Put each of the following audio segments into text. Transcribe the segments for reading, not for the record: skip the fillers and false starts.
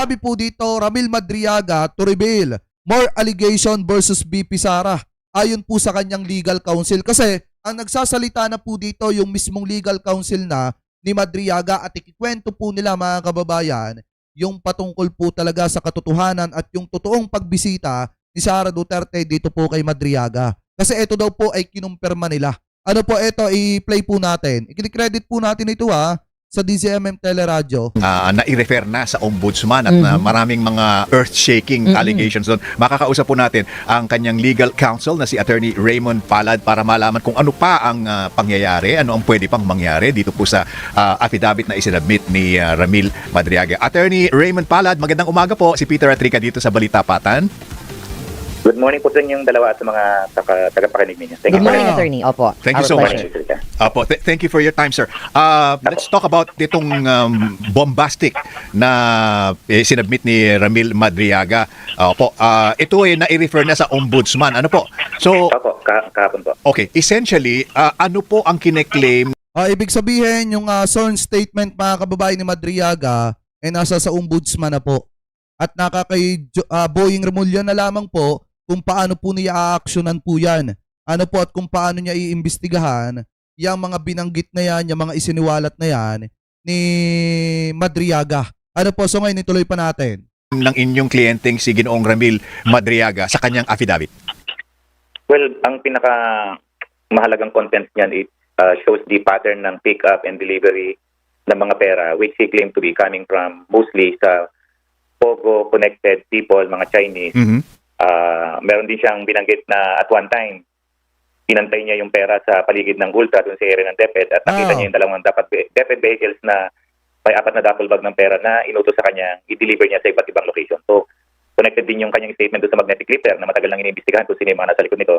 sabi po dito, Ramil Madriaga to reveal more allegation versus BP Sara. Ayon po sa kanyang legal counsel. Kasi ang nagsasalita na po dito yung mismong legal counsel na ni Madriaga at ikikwento po nila mga kababayan yung patungkol po talaga sa katotohanan at yung totoong pagbisita ni Sara Duterte dito po kay Madriaga. Kasi ito daw po ay kinumpirma nila. Ano po ito, i-play po natin. I-credit po natin ito sa DZMM Teleradyo. Na-i-refer na sa ombudsman at maraming mga earth-shaking allegations doon. Makakausap po natin ang kanyang legal counsel na si Attorney Raymond Palad para malaman kung ano pa ang pangyayari, ano ang pwede pang mangyari dito po sa affidavit na isinabmit ni Ramil Madriaga. Attorney Raymond Palad, magandang umaga po. Si Peter Atrica dito sa Balita Patan. Good morning po sa inyong dalawa at sa mga tagapakinig ninyo. Good morning, Attorney. Opo. Thank you so much. Opo, thank you for your time, sir. Let's talk about itong bombastic na sinabmit ni Ramil Madriaga. Opo, ito ay na-refer na sa ombudsman. Ano po? So, Opo, kahapon po. okay, essentially, ano po ang kine-claim? Ibig sabihin, yung sworn statement mga kababayan ni Madriaga ay nasa sa ombudsman na po. At nakakay Boying Remulla na lamang po kung paano po niya aaksyonan po yan. Ano po at kung paano niya iimbestigahan yung mga binanggit na yan, yung mga isiniwalat na yan ni Madriaga. Ano po, so ngayon ituloy pa natin. Ng inyong kliyenteng si Ginoong Ramil Madriaga sa kanyang affidavit? Well, ang pinaka mahalagang content niyan, it shows the pattern ng pick-up and delivery ng mga pera which he claimed to be coming from mostly sa Pogo connected people, mga Chinese. Meron din siyang binanggit na at one time, inantay niya yung pera sa paligid ng Ultra doon sa area ng DepEd at nakita niya yung dalawang DepEd vehicles na may 4 na duffel bag ng pera na inutos sa kanya, i-deliver niya sa iba't ibang location. So, connected din yung kanyang statement doon sa magnetic clipper na matagal nang iniimbestigahan kung sino yung mga nasa likod nito.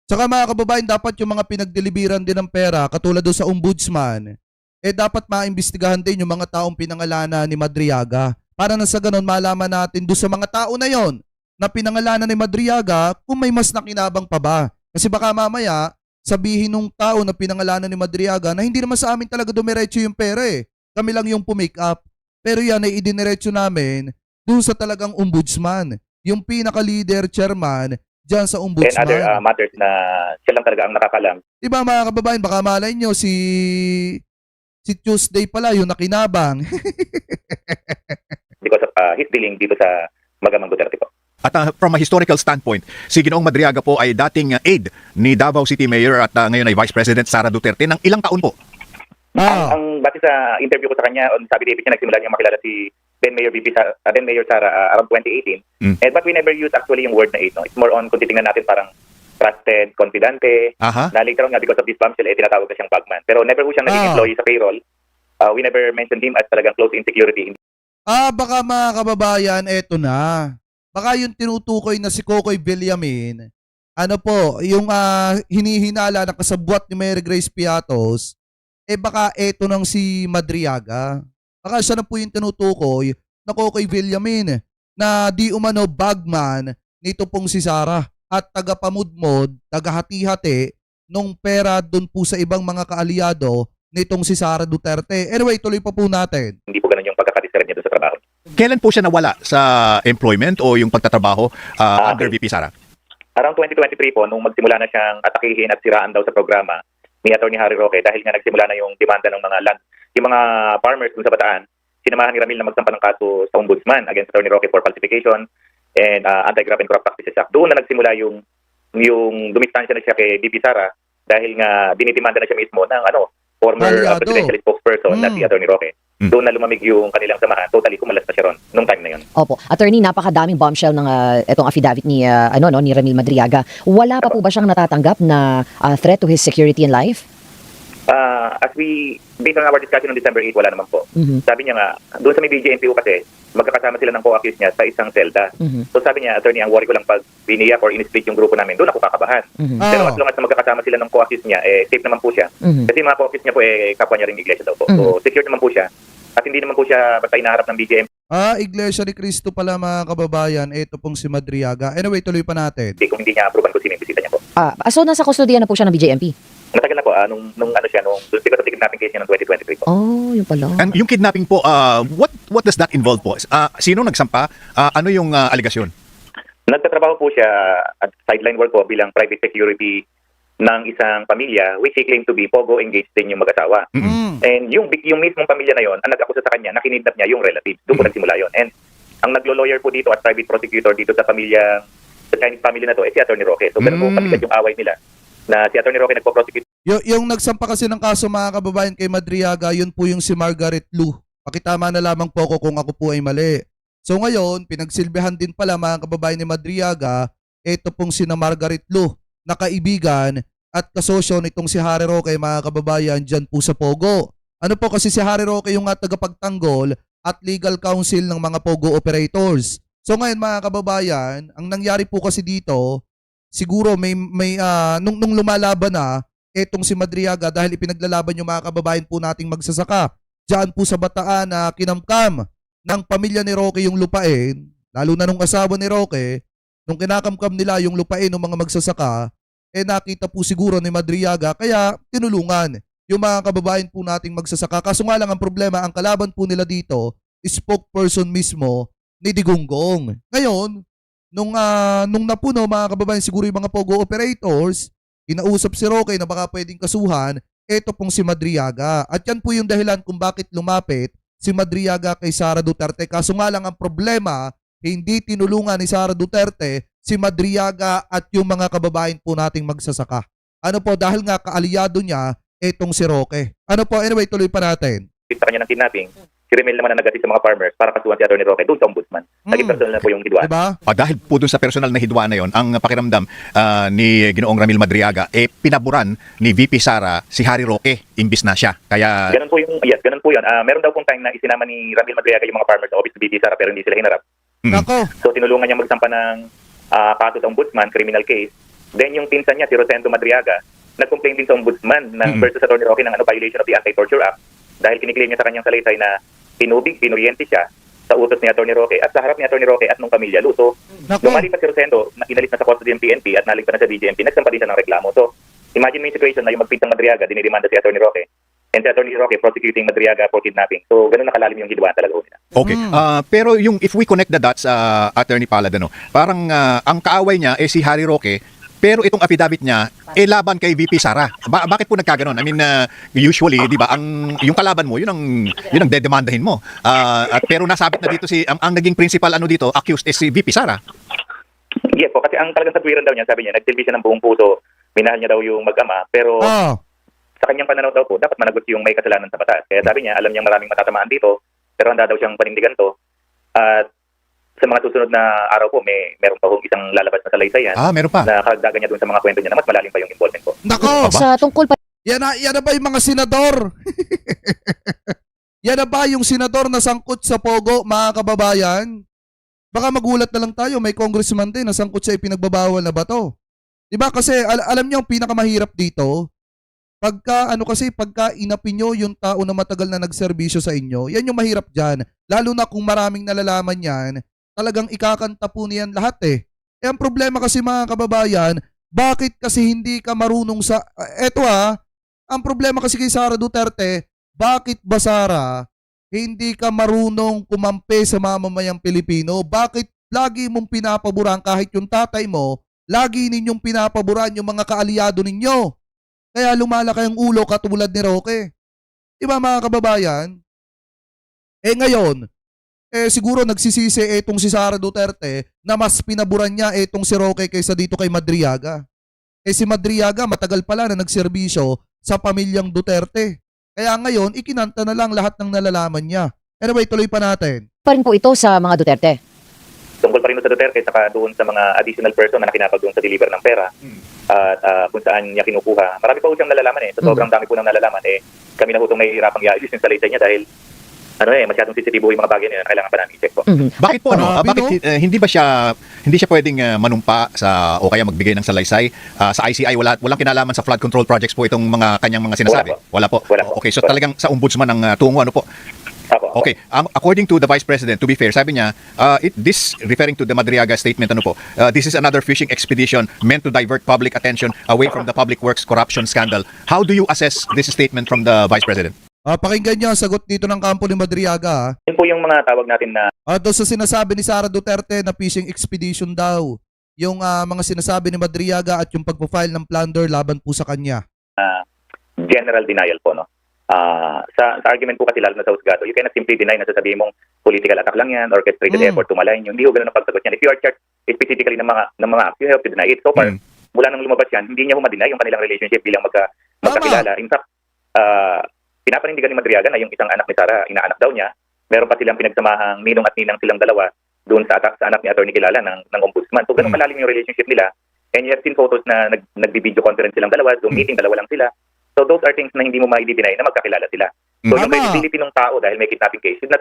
Saka mga kababayan, dapat yung mga pinagdeliveran din ng pera, katulad doon sa ombudsman, dapat maimbestigahan din yung mga taong pinangalanan ni Madriaga. Para na sa ganun, malaman natin doon sa mga tao na yon na pinangalanan ni Madriaga kung may mas nakinabang pa ba. Kasi baka mamaya, sabihin nung tao na pinangalanan ni Madriaga na hindi naman sa amin talaga dumiretso yung pera Kami lang yung pumake up. Pero yan ay idiniretso namin doon sa talagang ombudsman. Yung pinaka-leader, chairman, dyan sa ombudsman. And other matters na siya lang talaga ang nakakalam. Diba mga kababayan, baka malay nyo si Tuesday pala yung nakinabang. Because of his dealing dito sa Magamang Duterte po. At from a historical standpoint, si Ginoong Madriaga po ay dating aide ni Davao City Mayor at ngayon ay Vice President Sara Duterte ng ilang taon po? Ang base sa interview ko sa kanya, sabi David niya, nagsimula niya makilala si then Mayor Sara around 2018. But we never use actually yung word na aide. No? It's more on kung titingnan natin parang trusted, confidante, na later on nga because of this bombshell, tinatawag na siyang bagman. Pero never po siyang naging employee sa payroll. We never mentioned him as talagang close in security. Baka mga kababayan, eto na. Baka yung tinutukoy na si Kokoy Villamin, ano po, yung hinihinala na kasabwat ni Mary Grace Piatos, baka eto nang si Madriaga. Baka siya na po yung tinutukoy na Kokoy Villamin na di umano bagman nito pong si Sara at tagapamudmod, tagahati-hati nung pera dun po sa ibang mga kaalyado nitong si Sara Duterte. Anyway, tuloy pa po natin. Hindi po ganun yung pagkakadiskarte niya doon sa trabaho. Kailan po siya nawala sa employment o yung pagtatrabaho under VP Sara? Around 2023 po, nung magsimula na siyang atakihin at siraan daw sa programa ni Atty. Harry Roque dahil nga nagsimula na yung demanda ng mga land, yung mga farmers dun sa Bataan, sinamahan ni Ramil na magsampa ng kaso sa ombudsman against Atty. Roque for falsification and Anti-Graft and Corrupt Practices Act. Doon na nagsimula yung dumistansya na siya kay VP Sara dahil nga dinidemanda na siya mismo ng former presidential spokesperson na si Atty. Roque. Doon na lumamig yung kanilang samahan. Totally kumalas na siya ron nung time na yun. Opo. Attorney, napakadaming bombshell ng itong affidavit ni Ramil Madriaga. Wala pa po ba siyang natatanggap na threat to his security and life? Based on our discussion on December 8, wala naman po. Sabi niya nga, doon sa may BJNPO kasi, magkakasama sila ng co-accused niya sa isang selda. So sabi niya, attorney, ang worry ko lang pag biniyak or in-split yung grupo namin, doon ako kakabahan. Pero as long as magkakasama sila ng co-accused niya, safe naman po siya. Kasi mga co-accused niya po, kapwa niya rin iglesia daw po. So secure naman po siya. At hindi naman po siya basta inaharap ng BJM. Iglesia ni Cristo pala mga kababayan. Ito pong si Madriaga. Anyway, tuloy pa natin. Kung hindi niya approvean kung sino yung bisita niya po. So nasa kustodiya na po siya ng BJMP? Matagal na po. po, nung ano siya, nung because of the kidnapping case niya noong 2023 po. Oh, yun pala. And yung kidnapping po, what does that involve po? Sino nagsampa? Ano yung aligasyon? Nagtatrabaho po siya at sideline work po bilang private security ng isang pamilya which he claimed to be Pogo engaged din yung mag-asawa. And yung mismong pamilya na yon, ang nag-akusa sa kanya na kinidnap niya yung relatives. Doon po nagsimula yon. And ang naglo-lawyer po dito at private prosecutor dito sa pamilya, sa Chinese family na to, si Attorney Roque. So ganun po kabigat yung away nila na si Attorney Roque nagpo-prosecute. Yung nagsampa kasi ng kaso mga kababayan kay Madriaga, yun po yung si Margaret Lu. Pakitama na lamang po ako kung ako po ay mali. So ngayon, pinagsilbihan din pala mga kababayan ni Madriaga, ito pong si Margaret Lu, na kaibigan at kasosyo nitong si Harry Roque mga kababayan dyan po sa Pogo. Ano po kasi si Harry Roque yung tagapagtanggol at legal counsel ng mga Pogo operators. So ngayon mga kababayan, ang nangyari po kasi dito, siguro nung lumalaban na etong si Madriaga dahil ipinaglalaban yung mga kababayan po nating magsasaka diyan po sa Bataan na kinamkam ng pamilya ni Roque yung lupain, lalo na nung asawa ni Roque, nung kinakamkam nila yung lupain ng mga magsasaka, nakita po siguro ni Madriaga kaya tinulungan yung mga kababayan po nating magsasaka. Kaso nga lang ang problema, ang kalaban po nila dito, spokesperson mismo ni Digonggong. Ngayon, nung napuno mga kababayan siguro yung mga Pogo operators, inausap si Roque na baka pwedeng kasuhan, eto pong si Madriaga. At yan po yung dahilan kung bakit lumapit si Madriaga kay Sara Duterte. Kaso nga lang ang problema, hindi tinulungan ni Sara Duterte si Madriaga at yung mga kababayan po nating magsasaka. Ano po, dahil nga kaalyado niya etong si Roque. Ano po, anyway, tuloy pa natin. Sa kanya ng kidnapping, si Remel naman na nagati sa mga farmers para kasuhan si Attorney Roque doon sa ombudsman. Naging personal na po yung hidwaan. Diba? Dahil po dun sa personal na hidwaan na yon, ang pakiramdam ni Ginoong Ramil Madriaga, pinaburan ni VP Sara si Harry Roque imbis na siya. Kaya Ganun po yung, yes, ganun po yun. Meron daw pong time na isinama ni Ramil Madriaga yung mga farmers sa office ni VP Sara pero hindi sila hinarap. Nako, So tinulungan niya magsampa ng kaso sa ombudsman, criminal case. Then yung pinsan niya, si Rosendo Madriaga, nag-complain din sa ombudsman ng versus Attorney Roque ng violation of the Anti-Torture Act dahil kiniklaim niya sa kanyang salaysay na pinuryente siya sa utos ni Attorney Roque at sa harap ni Attorney Roque at nung pamilya Lu. So, nako. lumalipat si Rosendo, inalis na sa custody ng PNP at naligpan na sa DGMP, nagsampa din siya ng reklamo. So, imagine mo yung situation na yung magpintang Madriaga, dinidemanda si Attorney Roque, and si Attorney Roque prosecuting Madriaga for kidnapping. So, ganun nakalalim yung hidwaan talaga nila. okay. Pero yung if we connect the dots, Attorney Palad, parang ang kaaway niya si Harry Roque, pero itong affidavit niya laban kay VP Sara. Bakit po nagkaganon? I mean, usually, 'di ba, yung kalaban mo, yun ang dedemandahin mo. At pero nasabit na dito ang naging principal dito, accused is si VP Sara. Yes po, kasi ang talagang satwiran daw niya, sabi niya, nagsilbi siya ng buong puso, minahal niya daw yung mag-ama, pero sa kanyang pananaw daw po, dapat managot yung may kasalanan sa batas. Kaya sabi niya, alam niyang maraming matatamaan dito, pero handa daw siyang panindigan to. At sa mga susunod na araw po, meron pa hong isang lalabas na salaysayan Meron pa. na karagdagan niya doon sa mga kwento niya na mas malalim pa yung involvement po. Nako, Sa tungkol pa yan na ba yung mga senador? Yan na ba yung senador na sangkot sa Pogo, mga kababayan? Baka magulat na lang tayo, may congressman din na sangkot sa ipinagbabawal na bato. Diba kasi alam niyo ang pinakamahirap dito, pagka inapin nyo yung tao na matagal na nagserbisyo sa inyo, yan yung mahirap dyan. Lalo na kung maraming nalalaman yan, talagang ikakanta po niyan lahat eh. Ang problema kasi mga kababayan, bakit kasi hindi ka marunong sa... ang problema kasi kay Sara Duterte, bakit ba Sara, hindi ka marunong kumampi sa mamamayang Pilipino? Bakit lagi mong pinapaboran kahit yung tatay mo, lagi ninyong pinapaboran yung mga kaalyado ninyo? Kaya lumalaki ang ulo katulad ni Roque. Diba mga kababayan? Ngayon, siguro nagsisisi etong si Sara Duterte na mas pinaburan niya etong si Roque kaysa dito kay Madriaga. Si Madriaga matagal pala na nagserbisyo sa pamilyang Duterte. Kaya ngayon, ikinanta na lang lahat ng nalalaman niya. Anyway, tuloy pa natin. pa rin po ito sa mga Duterte. Tungkol pa rin sa Duterte, saka doon sa mga additional person na nakinapag doon sa deliver ng pera at kung saan niya kinukuha. Marami pa po siyang nalalaman eh. Sa sobrang dami po ng nalalaman kami na po itong nahihirapang i-ayos yung salaysay niya dahil masyadong sensitibo yung mga bagay na kailangan pa namin i-check po. Bakit po hindi siya pwedeng manumpa o kaya magbigay ng salaysay sa ICI? Walang kinalaman sa flood control projects po itong mga kanyang mga sinasabi. Wala po. Wala po. Okay, so talagang sa ombudsman ang tungo po. Apo. Okay, according to the Vice President, to be fair, sabi niya, this, referring to the Madriaga statement, this is another fishing expedition meant to divert public attention away from the public works corruption scandal. How do you assess this statement from the Vice President? Pakinggan niyo ang sagot dito ng kampo ni Madriaga. Yun po yung mga tawag natin na Doon sa sinasabi ni Sara Duterte na fishing expedition daw, yung mga sinasabi ni Madriaga at yung pagpo-file ng plunder laban po sa kanya. general denial po, no? Sa argument po kasi lalo na sa husgado, you cannot simply deny na sasabihin mong political attack lang yan, orchestrated effort to malign yun. Hindi ho ganun ang pagsagot niyan. If you are charged specifically ng mga acts, you have to deny it. So far, mula nang lumabas yan, hindi niya ho ma-deny yung kanilang relationship bilang magkakilala. In fact, pinapanindigan ni Madriaga na yung isang anak ni Sara, inaanak daw niya. Meron pa silang pinagsamahang ninong at ninang silang dalawa doon sa attack sa anak ni Attorney Kilala ng ombudsman. So ganun kalalim yung relationship nila. And you have seen photos na nagbi-video conference silang dalawa, Zoom meeting, dalawa lang sila. So those are things na hindi mo ma-deny na magkakilala sila. So yung credibility ng tao dahil may kidnapping case should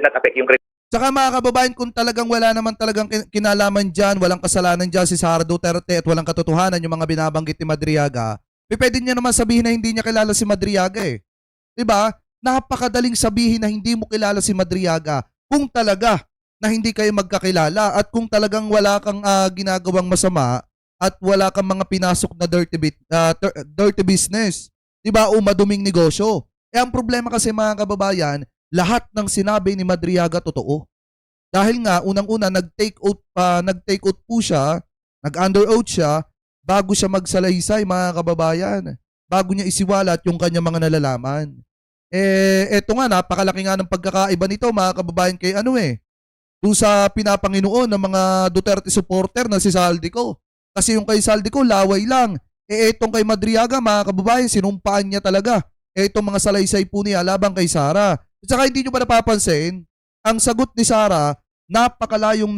not affect yung Saka mga kababayan, kung talagang wala naman talagang kinalaman dyan, walang kasalanan dyan si Sara Duterte at walang katotohanan yung mga binabanggit ni Madriaga, pwede niya naman sabihin na hindi niya kilala si Madriaga eh. Diba? Napakadaling sabihin na hindi mo kilala si Madriaga kung talaga na hindi kayo magkakilala at kung talagang wala kang ginagawang masama at wala kang mga pinasok na dirty business. Diba? O maduming negosyo. Ang problema kasi mga kababayan, lahat ng sinabi ni Madriaga totoo. Dahil nga, unang-una, nag-take out po siya, nag-under oath siya, bago siya magsalaysay mga kababayan. Bago niya isiwalat yung kanya mga nalalaman. Eto nga, napakalaki nga ng pagkakaiba nito mga kababayan kay doon sa pinapanginoon ng mga Duterte supporter na si Saldico. Kasi yung kay Saldico, laway lang. Etong kay Madriaga, mga kababayan, sinumpaan niya talaga. Etong mga salaysay po niya labang kay Sara. At saka hindi nyo ba napapansin, ang sagot ni Sara, napakalayo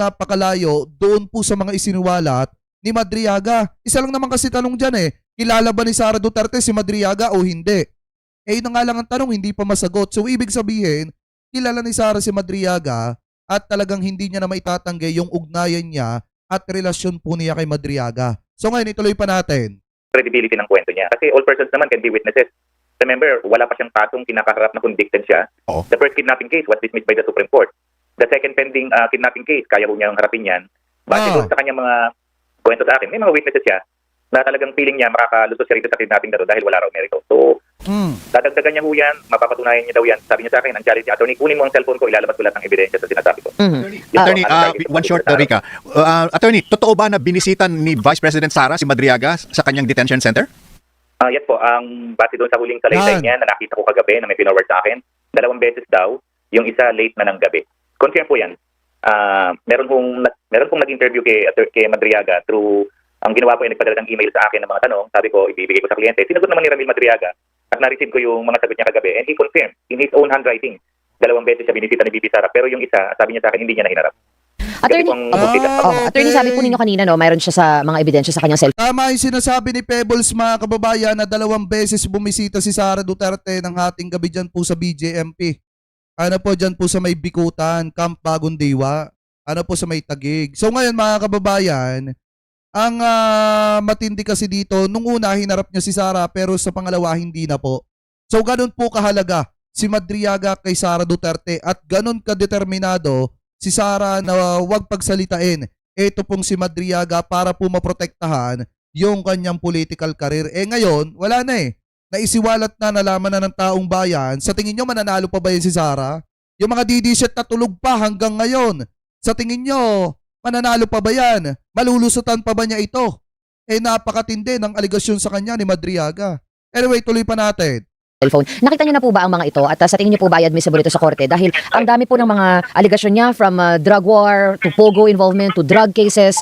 doon po sa mga isinuwalat ni Madriaga. Isa lang naman kasi tanong dyan kilala ba ni Sara Duterte si Madriaga o hindi? Yun na nga lang ang tanong, hindi pa masagot. So ibig sabihin, kilala ni Sara si Madriaga at talagang hindi niya na maitatanggi yung ugnayan niya at relasyon po niya kay Madriaga. So ngayon, ituloy pa natin. credibility ng kwento niya. Kasi all persons naman can be witnesses. Remember, wala pa siyang kasong kinakaharap na convicted siya. Oo. The first kidnapping case was dismissed by the Supreme Court. The second pending kidnapping case, kaya ko niyang harapin yan. Base doon sa kanyang mga kwento sa akin, may mga witnesses siya na talagang feeling niya makakalusot siya rito sa kidnapping na to dahil wala raw merito. So, dadagdagan niya ho yan, mapapatunayan niya daw yan. Sabi niya sa akin, ang challenge niya, attorney, kunin mo ang cellphone ko, ilalabas ko lahat ng ebidensya sa sinasabi ko. Attorney, one short, Rica. Attorney, totoo ba na binisitan ni Vice President Sara si Madriaga sa kanyang detention center? Yes po, ang base doon sa huling salaysay niya na nakita ko kagabi na may pinorward sa akin, 2 beses daw, yung isa late na ng gabi. Confirm po yan. Meron pong nag-interview kay Madriaga through, ang ginawa po ay nagpadala ng email sa akin ng mga tanong, sabi ko, ibibigay ko sa kliyente. Sinagot naman ni Ramil Madriaga at na-receive ko yung mga sagot niya kagabi and he confirmed in his own handwriting. 2 beses siya binisita ni Bibi Sara, pero yung isa, sabi niya sa akin, hindi niya nahinarap. Attorney, sabi po ninyo kanina, mayroon siya sa mga ebidensya sa kanyang cellphone. Tama yung sinasabi ni Pebbles, mga kababayan, na 2 beses bumisita si Sara Duterte ng hating gabi dyan po sa BJMP. Dyan po sa may Bikutan, Camp Bagong Diwa. Po sa may Tagig. So ngayon mga kababayan, ang matindi kasi dito, nung una hinarap niya si Sara pero sa pangalawa hindi na po. So ganun po kahalaga si Madriaga kay Sara Duterte at ganun kadeterminado si Sara na wag pagsalitain. Ito pong si Madriaga para po maprotektahan yung kanyang political career. Ngayon, wala na naisiwalat na, nalaman na ng taong bayan. Sa tingin nyo, mananalo pa ba yun si Sara? Yung mga DD-shit na tulog pa hanggang ngayon. Sa tingin nyo, mananalo pa ba yan? Malulusutan pa ba niya ito? Napakatindi ng aligasyon sa kanya ni Madriaga. Anyway, tuloy pa natin. Cellphone. Nakita niyo na po ba ang mga ito at sa tingin niyo po ba ay admissible ito sa korte? Dahil ang dami po ng mga aligasyon niya from drug war to pogo involvement to drug cases.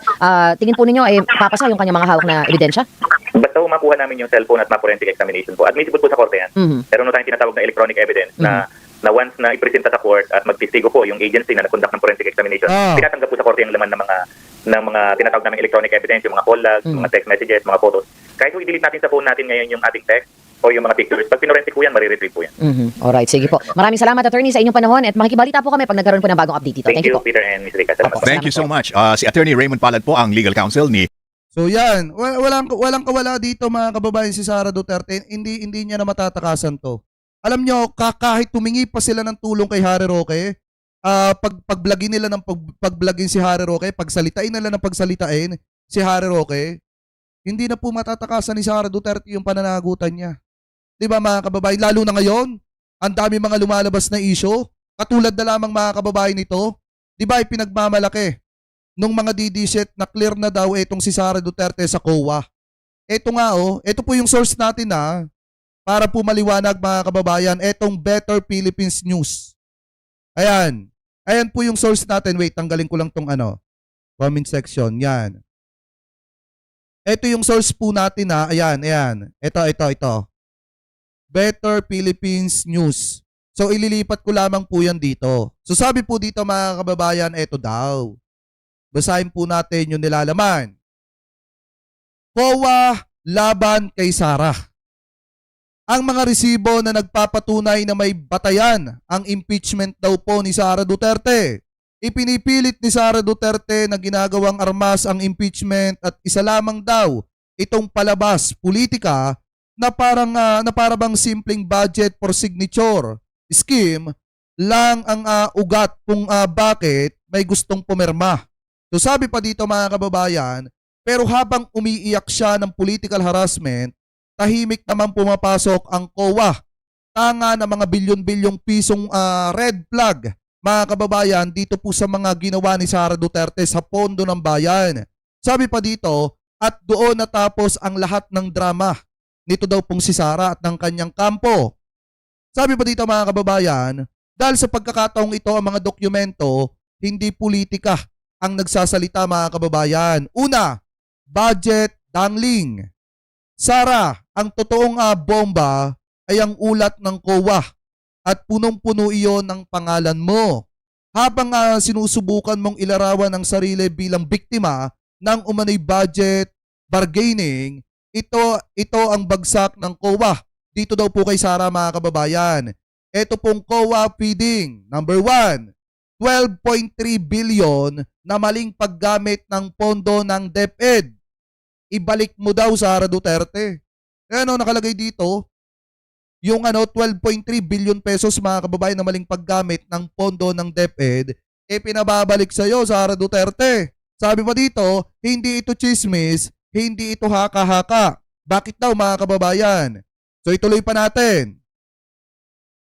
Tingin po ninyo ay papasa yung kanyang mga hawak na ebidensya? Basta makuha namin yung cellphone at ma-forensic examination po. Admissible po sa korte yan. Pero tayong tinatawag na electronic evidence na once na ipresenta sa court at magtistigo po yung agency na nag-conduct ng forensic examination, tinatanggap po sa korte yung laman ng mga tinatawag namin electronic evidence, yung mga call logs, mga text messages, mga photos. Kahit kung i-delete natin sa phone natin ngayon yung ating text o yung mga pictures, pag pinorensic po yan, mariretrieve po yan. Alright, sige po. Maraming salamat, attorney, sa inyong panahon at makikibalita po kami pag nagkaroon po ng bagong update dito. Thank you, Peter and Ms. Rica. Salamat po. Thank you so much. Si Attorney Raymond Palad po ang legal counsel ni. So yan, walang kawala dito mga kababayan si Sara Duterte. Hindi niya na matatakasan to. Alam nyo, kahit tumingi pa sila ng tulong kay Harry Roque, pagblagin nila ng pagblagin si Harry Roque, pagsalitain nila ng pagsalitain si Harry Roque, hindi na po matatakasan ni Sara Duterte yung pananagutan niya. 'Di ba mga kababayan? Lalo na ngayon, ang dami mga lumalabas na issue, katulad na lamang mga kababayan nito, 'di ba ipinagmamalaki nung mga DDSet na clear na daw itong si Sara Duterte sa COA. Ito nga ito po yung source natin para po maliwanag mga kababayan, etong Better Philippines News. Ayan. Ayan po yung source natin. Wait, tanggalin ko lang tong comment section. Yan. Ito yung source po natin Ayan, ayan. Ito. Better Philippines News. So ililipat ko lamang po yan dito. So sabi po dito mga kababayan, ito daw. Basahin po natin yung nilalaman. COA laban kay Sara. Ang mga resibo na nagpapatunay na may batayan ang impeachment daw po ni Sara Duterte. Ipinipilit ni Sara Duterte na ginagawang armas ang impeachment at isa lamang daw itong palabas politika na para bang simpleng budget for signature scheme lang ang ugat kung bakit may gustong pumirma. So sabi pa dito mga kababayan, pero habang umiiyak siya ng political harassment, tahimik naman pumapasok ang COA. Tanga na mga bilyon-bilyong pisong red flag, mga kababayan, dito po sa mga ginawa ni Sara Duterte sa pondo ng bayan. Sabi pa dito, at doon natapos ang lahat ng drama nito daw pong si Sara at ng kanyang kampo. Sabi pa dito mga kababayan, dahil sa pagkakataong ito ang mga dokumento, hindi politika ang nagsasalita mga kababayan. Una, budget dangling. Sara, ang totoong bomba ay ang ulat ng COA at punong-puno iyon ng pangalan mo. Habang sinusubukan mong ilarawan ang sarili bilang biktima ng umano'y budget bargaining, ito ang bagsak ng COA. Dito daw po kay Sara mga kababayan. Ito pong COA feeding. Number 1, 12.3 billion na maling paggamit ng pondo ng DepEd. Ibalik mo daw Sara Duterte. Nakalagay dito, yung 12.3 billion pesos mga kababayan na maling paggamit ng pondo ng DepEd, pinababalik sa iyo Sara Duterte. Sabi pa dito, hindi ito chismis, hindi ito haka-haka. Bakit daw mga kababayan? So ituloy pa natin.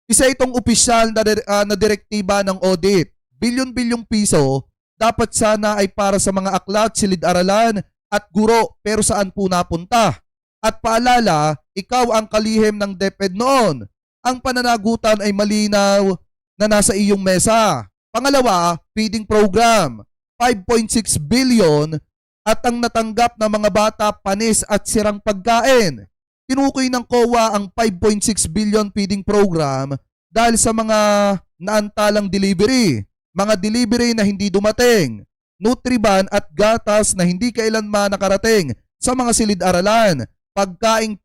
Isa itong opisyal na direktiba ng audit. Bilyon-bilyong piso dapat sana ay para sa mga aklat, silid-aralan at guro, pero saan po napunta? At paalala, ikaw ang kalihim ng DepEd noon. Ang pananagutan ay malinaw na nasa iyong mesa. Pangalawa, feeding program, 5.6 billion at ang natanggap ng mga bata panis at sirang pagkain. Tinukoy ng COA ang 5.6 billion feeding program dahil sa mga naantalang delivery, mga delivery na hindi dumating, Nutriban at gatas na hindi kailanman nakarating sa mga silid-aralan, pagkaing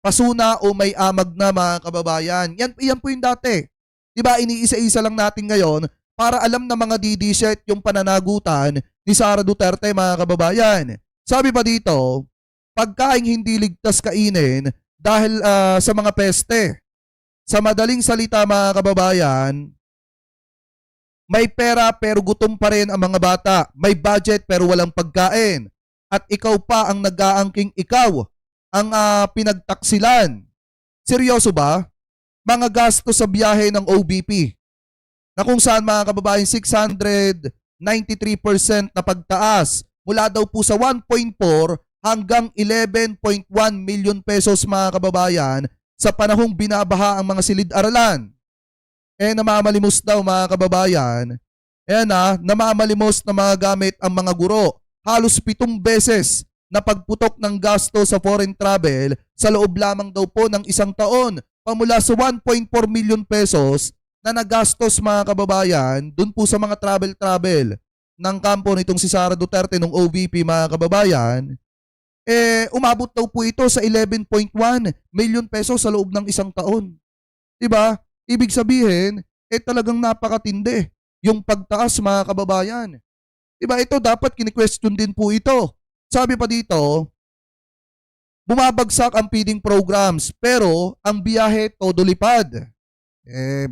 pasuna o may amag na mga kababayan. Yan po yung dati. Diba iniisa-isa lang natin ngayon para alam na mga DDSet yung pananagutan ni Sara Duterte mga kababayan. Sabi pa dito, pagkaing hindi ligtas kainin dahil sa mga peste. Sa madaling salita mga kababayan, may pera pero gutom pa rin ang mga bata. May budget pero walang pagkain. At ikaw pa ang nag-aangking ikaw ang pinagtaksilan. Seryoso ba? Mga gasto sa biyahe ng OBP na kung saan mga kababayan 693% na pagtaas mula daw po sa 1.4 hanggang 11.1 million pesos mga kababayan sa panahong binabaha ang mga silid-aralan. Namamalimos daw mga kababayan. Namamalimos na mga gamit ang mga guro. Halos 7 beses na pagputok ng gasto sa foreign travel sa loob lamang daw po ng isang taon. Pamula sa 1.4 million pesos na nagastos mga kababayan dun po sa mga travel ng kampo nitong si Sara Duterte ng OVP mga kababayan. Umabot daw po ito sa 11.1 million pesos sa loob ng isang taon. Diba? Ibig sabihin, talagang napakatindi yung pagtaas mga kababayan. Diba ito dapat kini-question din po ito. Sabi pa dito, bumabagsak ang feeding programs pero ang biyahe todo lipad.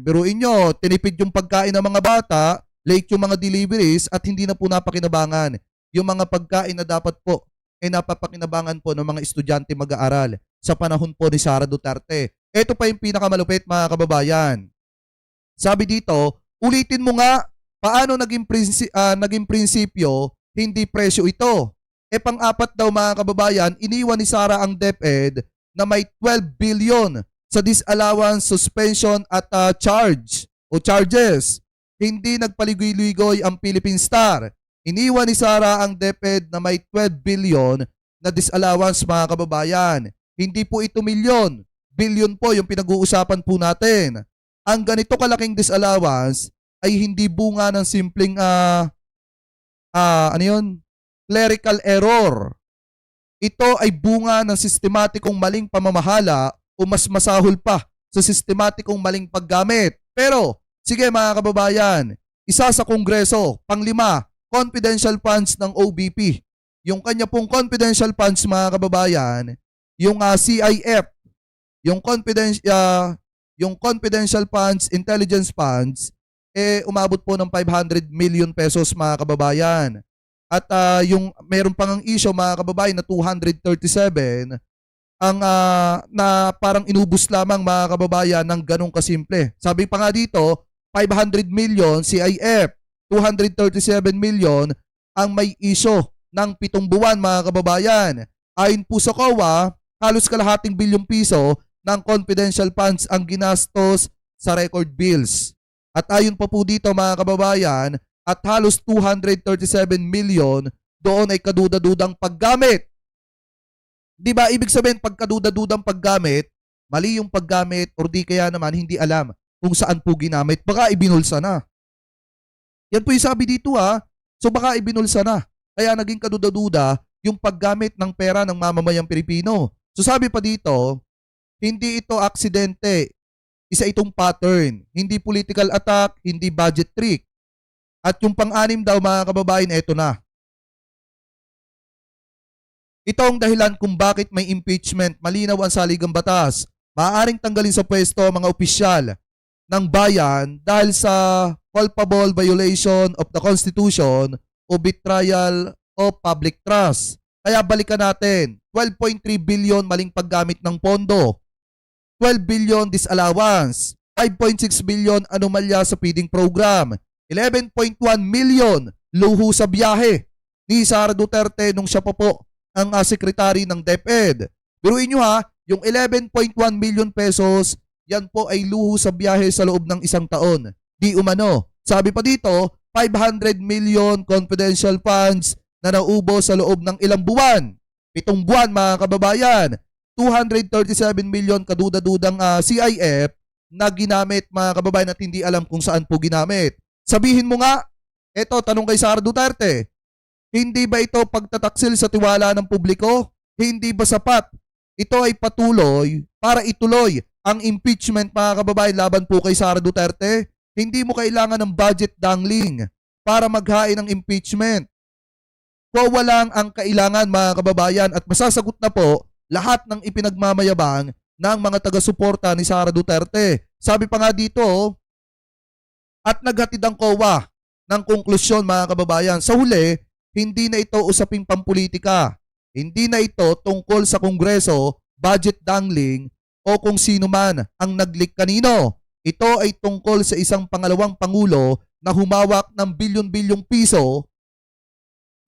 Biruin nyo, tinipid yung pagkain ng mga bata, late yung mga deliveries at hindi na po napakinabangan yung mga pagkain na dapat po napapakinabangan po ng mga estudyante mag-aaral sa panahon po ni Sara Duterte. Ito pa yung pinakamalupit mga kababayan. Sabi dito, ulitin mo nga paano naging prinsipyo, hindi presyo ito. Pang-apat daw mga kababayan, iniwan ni Sara ang DepEd na may 12 billion sa disallowance, suspension at charges. Hindi nagpaligoy-ligoy ang Philippine Star. Iniwan ni Sara ang DepEd na may 12 billion na disallowance mga kababayan. Hindi po ito milyon. Billion po yung pinag-uusapan po natin. Ang ganito kalaking disallowance ay hindi bunga ng simpleng clerical error. Ito ay bunga ng sistematikong maling pamamahala o mas masahol pa sa sistematikong maling paggamit. Pero, sige mga kababayan, isa sa Kongreso, panglima, confidential funds ng OBP. Yung kanya pong confidential funds mga kababayan, yung CIF, yung confidential funds, intelligence funds, umabot po ng 500 million pesos mga kababayan. At yung meron pang ang issue mga kababayan na 237 ang na parang inubos lamang mga kababayan ng ganong kasimple. Sabi pa nga dito, 500 million CIF, 237 million ang may issue ng 7 buwan mga kababayan. Ayon po sa COA, halos kalahating bilyong piso ng confidential funds ang ginastos sa record bills. At ayon pa po dito mga kababayan, at halos 237 million doon ay kaduda-dudang paggamit. Di ba ibig sabihin pag kaduda-dudang paggamit, mali yung paggamit or di kaya naman hindi alam kung saan po ginamit, baka ibinulsa na. Yan po yung sabi dito So baka ibinulsa na. Kaya naging kaduda-duda yung paggamit ng pera ng mamamayang Pilipino. So sabi pa dito, hindi ito aksidente. Isa itong pattern. Hindi political attack, hindi budget trick. At yung pang-anim daw mga kababayan, eto na. Ito ang dahilan kung bakit may impeachment. Malinaw ang saligang batas. Maaaring tanggalin sa pwesto mga opisyal ng bayan dahil sa culpable violation of the Constitution o betrayal of public trust. Kaya balikan natin, 12.3 billion maling paggamit ng pondo, 12 billion disallowance, 5.6 billion anomalya sa feeding program, 11.1 million luho sa biyahe ni Sara Duterte nung siya pa po ang sekretary ng DepEd. Biruin nyo yung 11.1 million pesos, yan po ay luho sa biyahe sa loob ng isang taon. Di umano. Sabi pa dito, 500 million confidential funds na naubos sa loob ng ilang buwan. 7 buwan mga kababayan. 237 million kaduda-dudang CIF na ginamit mga kababayan at hindi alam kung saan po ginamit. Sabihin mo nga, eto tanong kay Sara Duterte, hindi ba ito pagtataksil sa tiwala ng publiko? Hindi ba sapat? Ito ay patuloy para ituloy ang impeachment mga kababayan laban po kay Sara Duterte. Hindi mo kailangan ng budget dangling para maghain ng impeachment. COA lang ang kailangan mga kababayan at masasagot na po lahat ng ipinagmamayabang ng mga taga-suporta ni Sara Duterte. Sabi pa nga dito, at naghatid ang COA ng konklusyon mga kababayan. Sa huli, hindi na ito usaping pampolitika. Hindi na ito tungkol sa Kongreso, budget dangling o kung sino man ang nag-leak kanino. Ito ay tungkol sa isang pangalawang pangulo na humawak ng bilyon-bilyong piso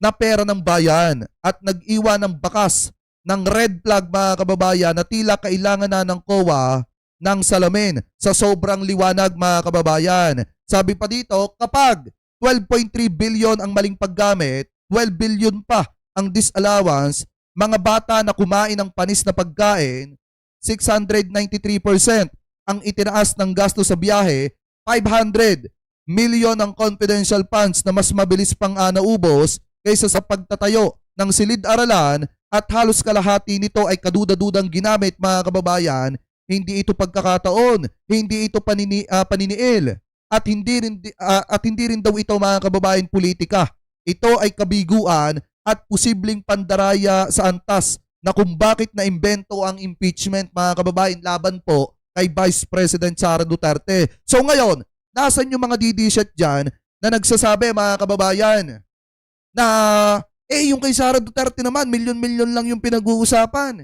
na pera ng bayan at nag-iwan ng bakas ng red flag mga kababayan na tila kailangan na ng COA ng salamin sa sobrang liwanag mga kababayan. Sabi pa dito, kapag 12.3 billion ang maling paggamit, 12 billion pa ang disallowance, mga bata na kumain ng panis na pagkain, 693% ang itinaas ng gasto sa biyahe, 500 million ang confidential funds na mas mabilis pang naubos kaysa sa pagtatayo ng silid-aralan at halos kalahati nito ay kaduda-dudang ginamit mga kababayan. Hindi ito pagkakataon, hindi ito paniniil at hindi rin daw ito mga kababayan politika. Ito ay kabiguan at posibleng pandaraya sa antas na kung bakit na-imbento ang impeachment, mga kababayan, laban po kay Vice President Sara Duterte. So ngayon, nasan yung mga DDSet dyan na nagsasabi, mga kababayan, na yung kay Sara Duterte naman, milyon-milyon lang yung pinag-uusapan.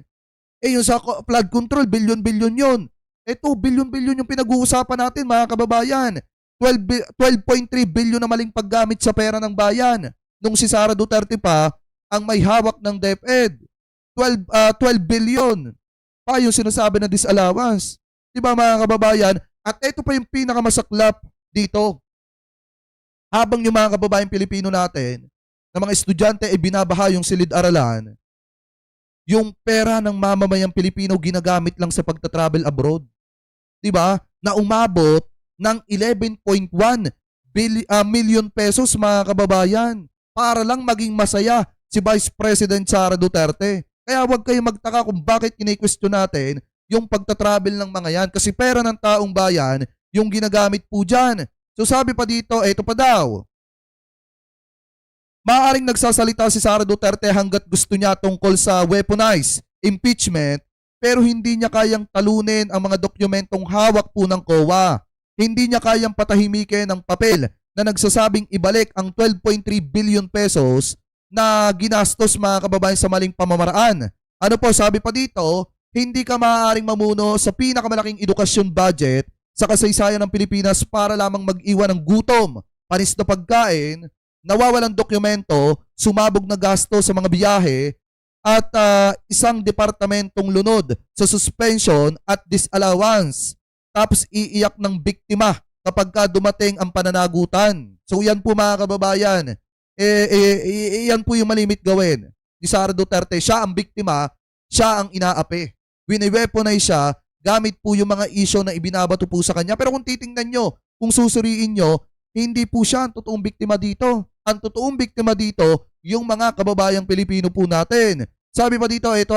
Yung sa flood control, bilyon-bilyon yun. Ito, bilyon-bilyon yung pinag-uusapan natin, mga kababayan. 12.3 billion na maling paggamit sa pera ng bayan. Nung si Sara Duterte pa, ang may hawak ng DepEd. 12 billion pa yung sinasabi na disallowance. Diba, mga kababayan? At ito pa yung pinakamasaklap dito. Habang yung mga kababayan Pilipino natin, na mga estudyante ay binabaha yung silid-aralan, yung pera ng mamamayang Pilipino ginagamit lang sa pagta-travel abroad. Diba? Na umabot ng 11.1 million pesos, mga kababayan, para lang maging masaya si Vice President Sara Duterte. Kaya huwag kayong magtaka kung bakit kine-question natin yung pagta-travel ng mga yan. Kasi pera ng taong bayan yung ginagamit po dyan. So sabi pa dito, eto pa daw. Maaaring nagsasalita si Sara Duterte hanggat gusto niya tungkol sa weaponized impeachment, pero hindi niya kayang talunin ang mga dokumentong hawak po ng COA. Hindi niya kayang patahimikin ang papel na nagsasabing ibalik ang 12.3 billion pesos na ginastos, mga kababayan, sa maling pamamaraan. Ano po, sabi pa dito, hindi ka maaaring mamuno sa pinakamalaking edukasyon budget sa kasaysayan ng Pilipinas para lamang mag-iwan ng gutom, panis na pagkain, nawawalang dokumento, sumabog na gasto sa mga biyahe, at isang departamentong lunod sa suspension at disallowance. Tapos iiyak ng biktima kapag dumating ang pananagutan. So yan po, mga kababayan, yan po yung malimit gawin ni Sara Duterte. Siya ang biktima, siya ang inaapi. Wini-weaponize siya gamit po yung mga issue na ibinabato po sa kanya. Pero kung titingnan nyo, kung susuriin nyo, hindi po siya ang totoong biktima dito. Ang totoong biktima dito, yung mga kababayang Pilipino po natin. Sabi pa dito, ito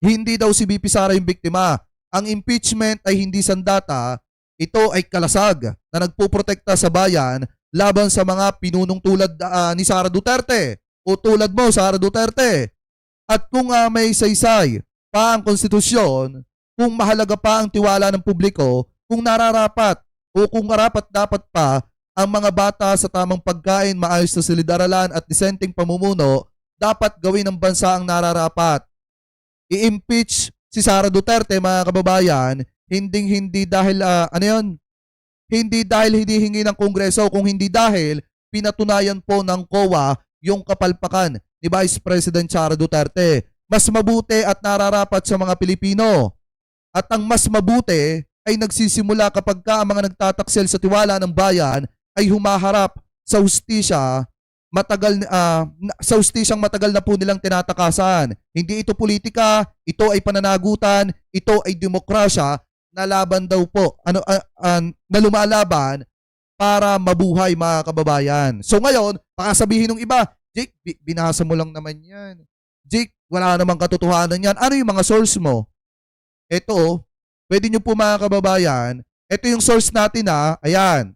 hindi daw si VP Sara yung biktima. Ang impeachment ay hindi sandata, ito ay kalasag na nagpuprotekta sa bayan laban sa mga pinunong tulad ni Sara Duterte o tulad mo, Sara Duterte. At kung may saysay pa ang konstitusyon, kung mahalaga pa ang tiwala ng publiko, kung nararapat o kung karapat dapat pa ang mga bata sa tamang pagkain, maayos na silid-aralan at disenteng pamumuno, dapat gawin ng bansa ang nararapat. I-impeach si Sara Duterte, mga kababayan, hindi dahil hindi dahil hinihingi ng Kongreso, kung hindi dahil pinatunayan po ng COA yung kapalpakan ni Vice President Sara Duterte. Mas mabuti at nararapat sa mga Pilipino. At ang mas mabuti ay nagsisimula kapag ang mga nagtataksel sa tiwala ng bayan ay humaharap sa hustisya, sa hustisyang matagal na po nilang tinatakasan. Hindi ito politika, ito ay pananagutan, ito ay demokrasya na laban daw po, na lumalaban para mabuhay, mga kababayan. So ngayon, baka sabihin ng iba, Jake, binasa mo lang naman yan. Jake, wala namang katotohanan yan. Ano yung mga source mo? Ito, pwede nyo po, mga kababayan, ito yung source natin ayan.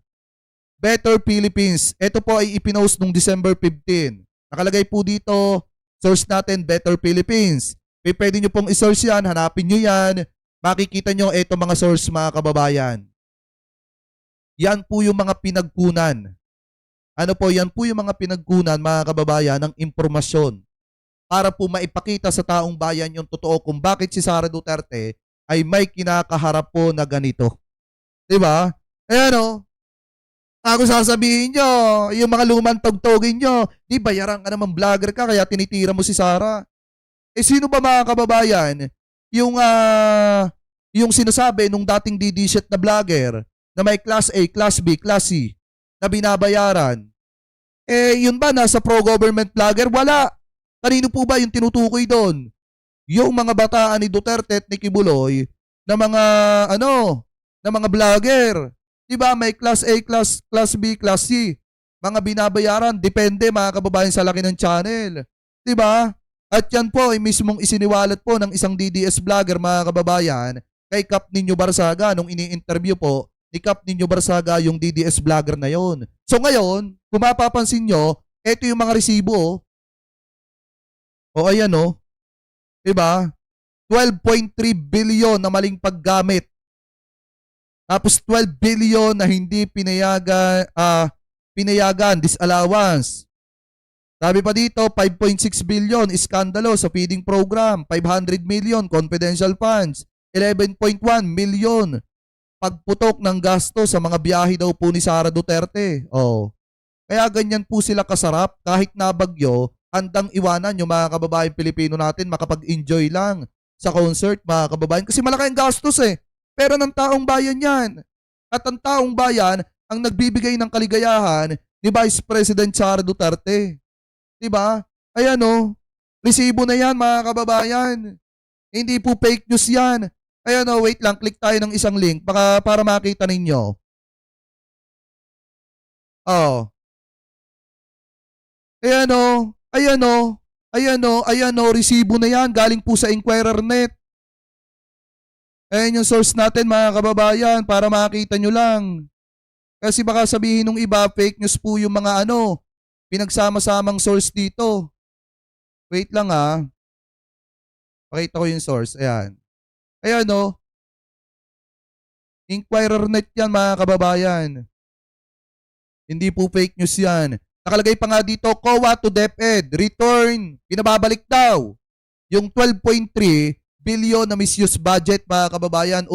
Better Philippines. Ito po ay ipinost nung December 15. Nakalagay po dito, source natin, Better Philippines. Pwede nyo pong isource yan, hanapin nyo yan. Makikita nyo ito, mga source, mga kababayan. Yan po yung mga pinagkunan. Ano po, yan po yung mga pinagkunan, mga kababayan, ng impormasyon para po maipakita sa taong bayan yung totoo kung bakit si Sara Duterte ay may kinakaharap po na ganito. Diba? Ayan ako sasabihin nyo, yung mga lumang tugtugin nyo, di bayaran ka naman, vlogger ka, kaya tinitira mo si Sara. Sino ba, mga kababayan, yung sinasabi nung dating DDSet na vlogger na may Class A, Class B, Class C na binabayaran? Yun ba, nasa pro-government vlogger? Wala. Kanino po ba yung tinutukoy doon? Yung mga bataan ni Duterte at ni Kibuloy na mga, na mga vlogger. Diba, may Class A, Class B, Class C. Mga binabayaran, depende, mga kababayan, sa laki ng channel. Diba? At yan po ay mismong isiniwalat po ng isang DDS vlogger, mga kababayan, kay Kap Ninyo Barsaga nung ini-interview po ni Kap Ninyo Barsaga yung DDS vlogger na yon. So ngayon, kung mapapansin nyo, eto yung mga resibo. O ayan Diba? 12.3 billion na maling paggamit. Tapos 12 billion na hindi pinayagan, disallowance. Sabi pa dito, 5.6 billion iskandalo sa feeding program, 500 million confidential funds, 11.1 million pagputok ng gasto sa mga biyahe daw po ni Sara Duterte. Oh. Kaya ganyan po sila kasarap kahit nabagyo, handang iwanan yung mga kababayan Pilipino natin makapag-enjoy lang sa concert, mga kababayan. Kasi malaki ang gastos eh. Pero ng taong bayan yan. At ang taong bayan ang nagbibigay ng kaligayahan ni Vice President Sara Duterte. Diba? Ayan o. Resibo na yan, mga kababayan. Hindi po fake news yan. Ayan o, wait lang. Click tayo ng isang link para makita ninyo. Oh. Ayan o. Ayan o. Ayan o. Ayan o. Resibo na yan. Galing po sa Inquirer.net. Ayan yung source natin, mga kababayan, para makita nyo lang. Kasi baka sabihin ng iba, fake news po yung mga pinagsama-samang source dito. Wait lang ha. Pakita ko yung source. Ayan. Ayan o. Inquirer.net yan, mga kababayan. Hindi po fake news yan. Nakalagay pa nga dito, COA to DepEd, return, pinababalik daw. Yung 12.3 billion na misuse budget, mga kababayan,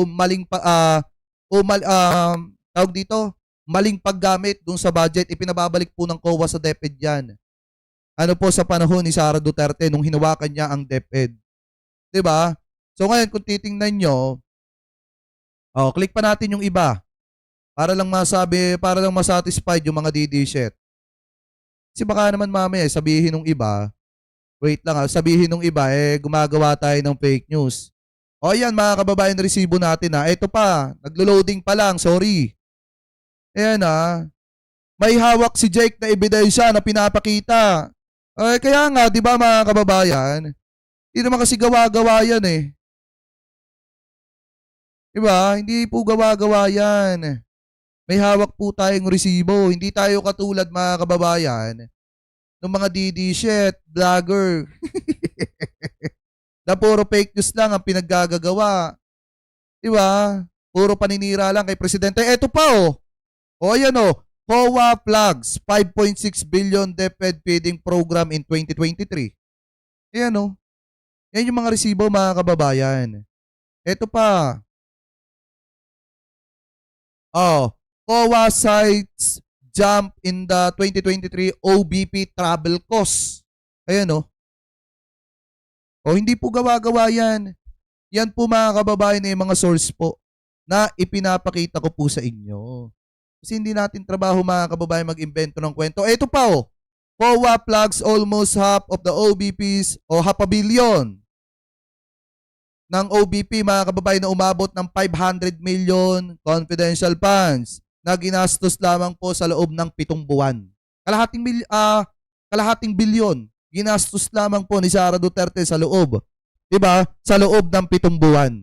tawag dito, maling paggamit dun sa budget, ipinababalik po ng COA sa DepEd yan. Ano po sa panahon ni Sara Duterte nung hinawakan niya ang DepEd. Diba? So ngayon, kung titingnan nyo, click pa natin yung iba para lang masatisfied yung mga DD-shit. Kasi baka naman mamaya sabihin ng iba, wait lang sabihin ng iba, gumagawa tayo ng fake news. O yan, mga kababayan, resibo natin ha. Ito pa, naglo-loading pa lang, sorry. Ayan ha. May hawak si Jake na ebidensya na pinapakita. Kaya nga, di ba mga kababayan, hindi naman kasi gawa-gawa yan eh. Di ba? Hindi po gawa-gawa yan. May hawak po tayong resibo. Hindi tayo katulad, mga kababayan, ng mga DD-shit, vlogger. Na puro fake news lang ang pinaggagawa. Di ba? Puro paninira lang kay Presidente. Eto pa oh. O ayan oh. COA flags 5.6 billion DepEd feeding program in 2023. Ayan oh. Yan yung mga resibo, mga kababayan. Eto pa. Oh. COA cites jump in the 2023 OBP travel costs. Ayan o. Hindi po gawa-gawa yan. Yan po, mga kababayan, yung mga source po na ipinapakita ko po sa inyo. Kasi hindi natin trabaho, mga kababayan, mag-invento ng kwento. Ito pa o. COA plugs almost half of the OBPs o half a billion ng OBP, mga kababayan, na umabot ng 500 million confidential funds na ginastos lamang po sa loob ng 7 buwan. Kalahating bilyon ginastos lamang po ni Sara Duterte sa loob. 'Di ba? Sa loob ng 7 buwan.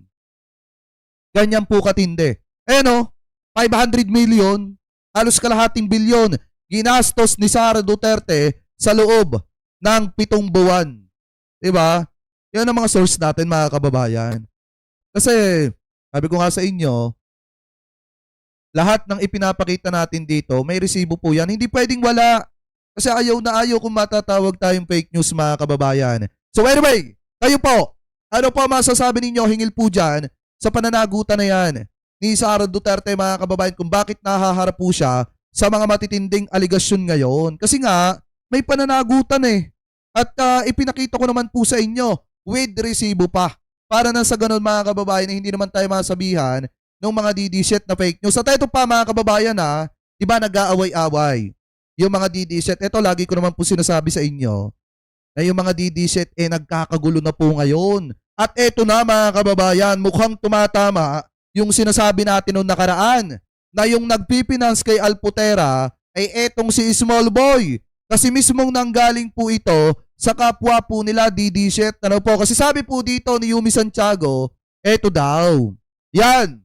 Ganyan po katindi. Ayan o, 500 million, halos kalahating bilyon ginastos ni Sara Duterte sa loob ng 7 buwan. 'Di ba? Yan ang mga source natin, mga kababayan. Kasi, sabi ko nga sa inyo, lahat ng ipinapakita natin dito, may resibo po yan. Hindi pwedeng wala. Kasi ayaw na ayaw kung matatawag tayong fake news, mga kababayan. So anyway, kayo po, ano po masasabi ninyo, hingil po dyan, sa pananagutan na yan ni Sara Duterte, mga kababayan, kung bakit nahaharap po siya sa mga matitinding aligasyon ngayon. Kasi nga, may pananagutan eh. At ipinakita ko naman po sa inyo, with resibo pa. Para na sa ganun, mga kababayan, hindi naman tayo masabihan ng mga DD-shit na fake news. At ito pa, mga kababayan ha, di ba nag-aaway-away yung mga DD-shit. Ito, lagi ko naman po sinasabi sa inyo na yung mga DD-shit nagkakagulo na po ngayon. At ito na, mga kababayan, mukhang tumatama yung sinasabi natin noong nakaraan na yung nagpipinance kay Alputera ay etong si Small Boy. Kasi mismong nanggaling po ito sa kapwa po nila DD-shit. Ano po? Kasi sabi po dito ni Yumi Santiago, eto daw. Yan.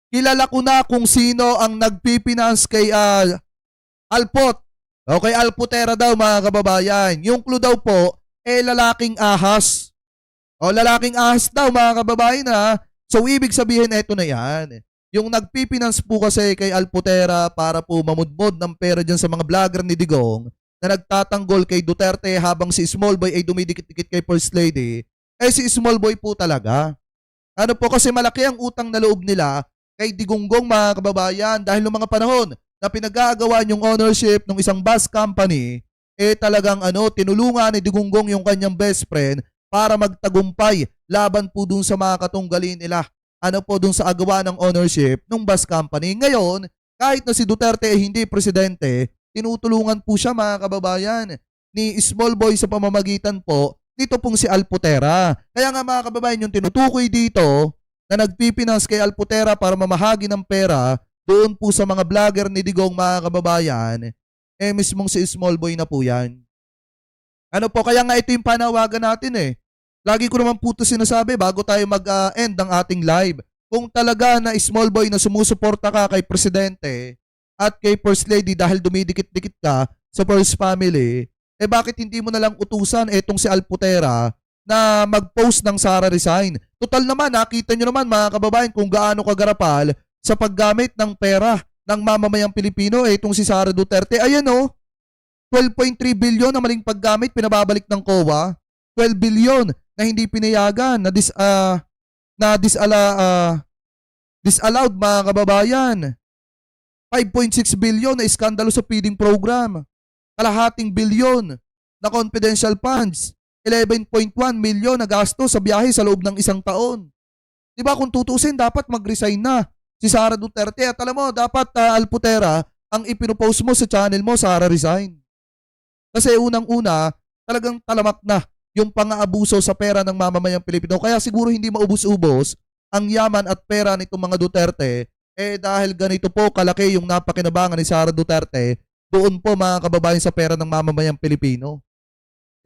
Kilala ko na kung sino ang nagpipinance kay Alpot. O kay Alputera daw, mga kababayan. Yung clue daw po, lalaking ahas. O lalaking ahas daw mga kababayan ha. So ibig sabihin eto na yan. Yung nagpipinance po kasi kay Alputera para po mamudmod ng pera dyan sa mga vlogger ni Digong na nagtatanggol kay Duterte habang si Small Boy ay dumidikit-dikit kay First Lady, eh si Small Boy po talaga. Ano po kasi malaki ang utang na loob nila kay Digonggong mga kababayan dahil noong mga panahon na pinag-aagawan yung ownership ng isang bus company, eh talagang tinulungan ni Digonggong yung kanyang best friend para magtagumpay laban po dun sa mga katunggali nila. Po dun sa agawa ng ownership ng bus company. Ngayon, kahit na si Duterte ay hindi presidente, tinutulungan po siya mga kababayan ni Small Boy sa pamamagitan po nito pong si Alputera. Kaya nga mga kababayan, yung tinutukoy dito na nagpipinas kay Alputera para mamahagi ng pera doon po sa mga vlogger ni Digong mga kababayan, eh mismong si Small Boy na po yan. Kaya nga ito yung panawagan natin eh. Lagi ko naman po ito sinasabi bago tayo mag-end ng ating live. Kung talaga na Small Boy na sumusuporta ka kay Presidente at kay First Lady dahil dumidikit-dikit ka sa First Family, eh bakit hindi mo na lang utusan etong si Alputera na mag-post ng Sara resign? Total naman, nakita nyo naman mga kababayan kung gaano kagarapal sa paggamit ng pera ng mamamayang Pilipino. Etong si Sara Duterte, ayan 12.3 billion na maling paggamit, pinababalik ng COA. 12 billion na hindi pinayagan, disallowed mga kababayan. 5.6 billion na iskandalo sa feeding program. Kalahating bilyon na confidential funds. 11.1 million na gasto sa biyahe sa loob ng isang taon. Diba kung tutusin, dapat mag-resign na si Sara Duterte. At alam mo, dapat Alputera, ang ipinopost mo sa channel mo, Sara resign. Kasi unang-una, talagang talamak na yung pang-aabuso sa pera ng mamamayang Pilipino. Kaya siguro hindi maubos-ubos ang yaman at pera nitong mga Duterte dahil ganito po kalaki yung napakinabangan ni Sara Duterte doon po mga kababayan sa pera ng mamamayang Pilipino.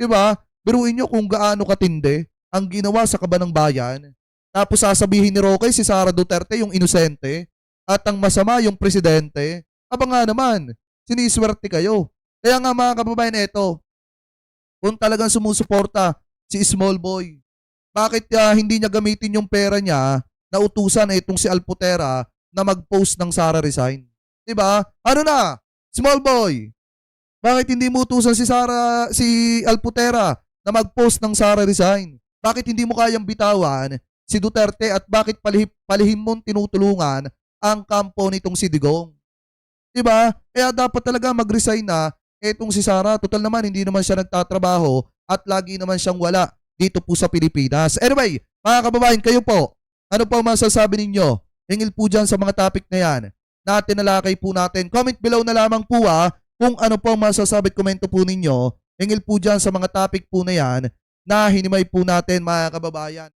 Diba? Biruin nyo kung gaano katindi ang ginawa sa kaban ng bayan. Tapos sasabihin ni Roque si Sara Duterte yung inosente at ang masama yung presidente. Aba nga naman, siniswerte kayo. Kaya nga mga kababayan, eto, kung talagang sumusuporta si Small Boy, bakit hindi niya gamitin yung pera niya na utusan itong si Alputera na mag-post ng Sara resign? Diba? Small Boy, bakit hindi mo utusan si Alputera na mag-post ng Sara resign? Bakit hindi mo kayang bitawan si Duterte at bakit palihim mong tinutulungan ang kampo nitong si Digong? Diba? Kaya dapat talaga mag-resign na etong si Sara. Total naman, hindi naman siya nagtatrabaho at lagi naman siyang wala dito po sa Pilipinas. Anyway, mga kababayan, kayo po, ano po masasabi ninyo? Hingil po dyan sa mga topic na yan na tinalakay po natin. Comment below na lamang po kung ano po masasabi at komento po ninyo. Hingil po dyan sa mga topic po na yan na hinimay po natin mga kababayan.